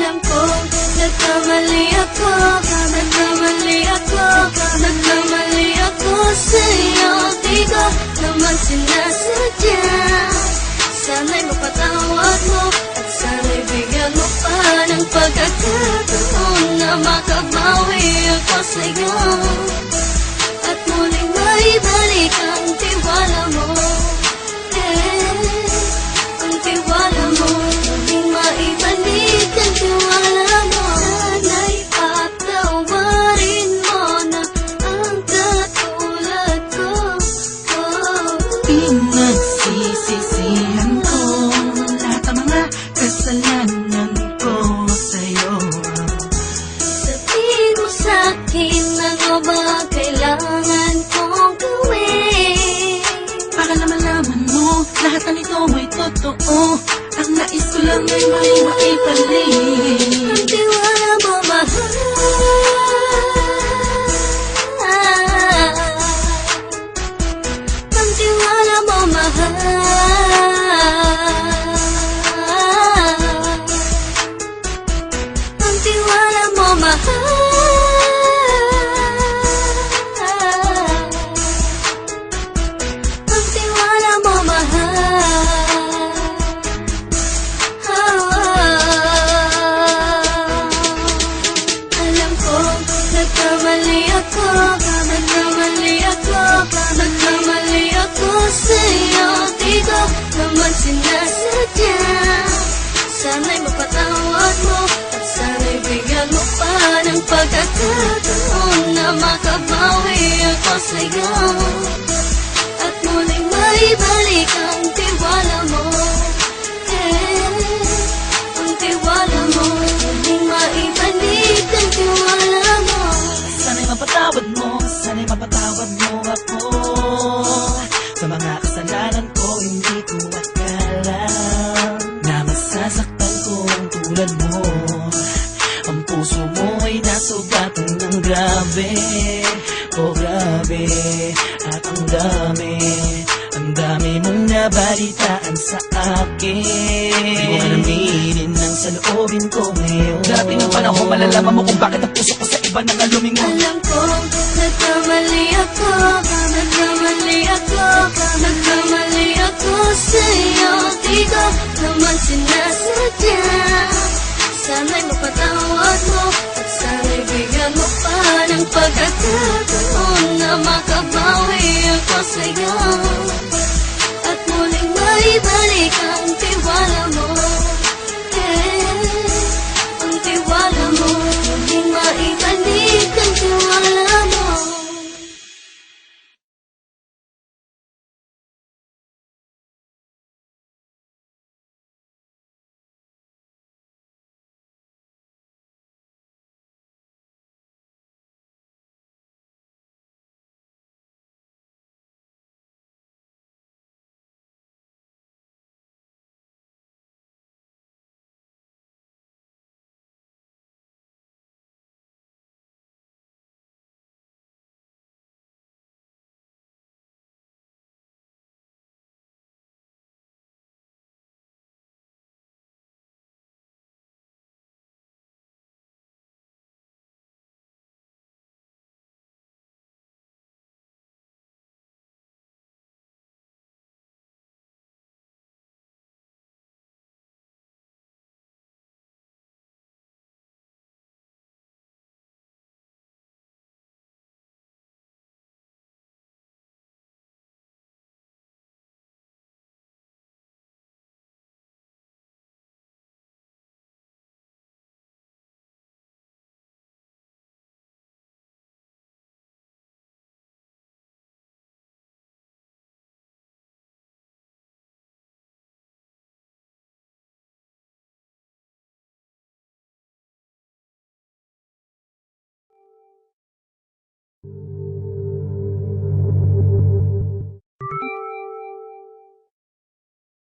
Alam ko, nagkamali ako, nagkamali ako, nagkamali ako sa'yo. Di ko naman sinasadya. Sana'y mapatawad mo at sana'y bigyan mo pa ng pagkakataon na makabawi ako sa'yo at muling maibalik ang tiwala mo. Ang tiwala mo, muling maibalik ang tiwala mo. Sana'y patawarin mo na ang katulad ko. Pinagsisisihan ko lahat ng mga kasalanan ko sa'yo. Sabihin mo sa'kin ano ba kailangan kong gawin Para naman malaman mo lahat ng ito ay totoo. Ang nais ko lang ay may maibalik ang tiwala mo, mahal. Ang tiwala mo, mahal. Ang tiwala mo, mahal. Ang tiwala mo, mahal. Alam ko, nagkamali ako, nagkamali ako, nagkamali ako sa'yo. Di ko naman sinasadya. Sana'y mapatawad mo at sana'y bigyan mo pa ng pagkakataon na makabawi ako sa'yo at muling maibalik ang tiwala mo. Ang tiwala mo, muling maibalik ang tiwala mo. Sana'y mapatawad mo, sana'y mapatawad mo ako sa mga kasalanan ko. Hindi ko akala na masasaktan ko tulad mo. Ang puso mo ay nasugatan ng grabe, oh grabe. At ang dami mong nabalitaan sa akin. Di ko alaminin ang saloobin ko ngayon. Darating ang panahon, malalaman mo kung bakit ang puso ko sa iba nang lumingon. Alam ko, nagkamali ako, nagkamali ako, nagkamali ako sa'yo. Di ko naman sinasadya. Sana'y mapatawad mo at sana'y bigyan mo pa ng pagkakataon na makabawi ako sa'yo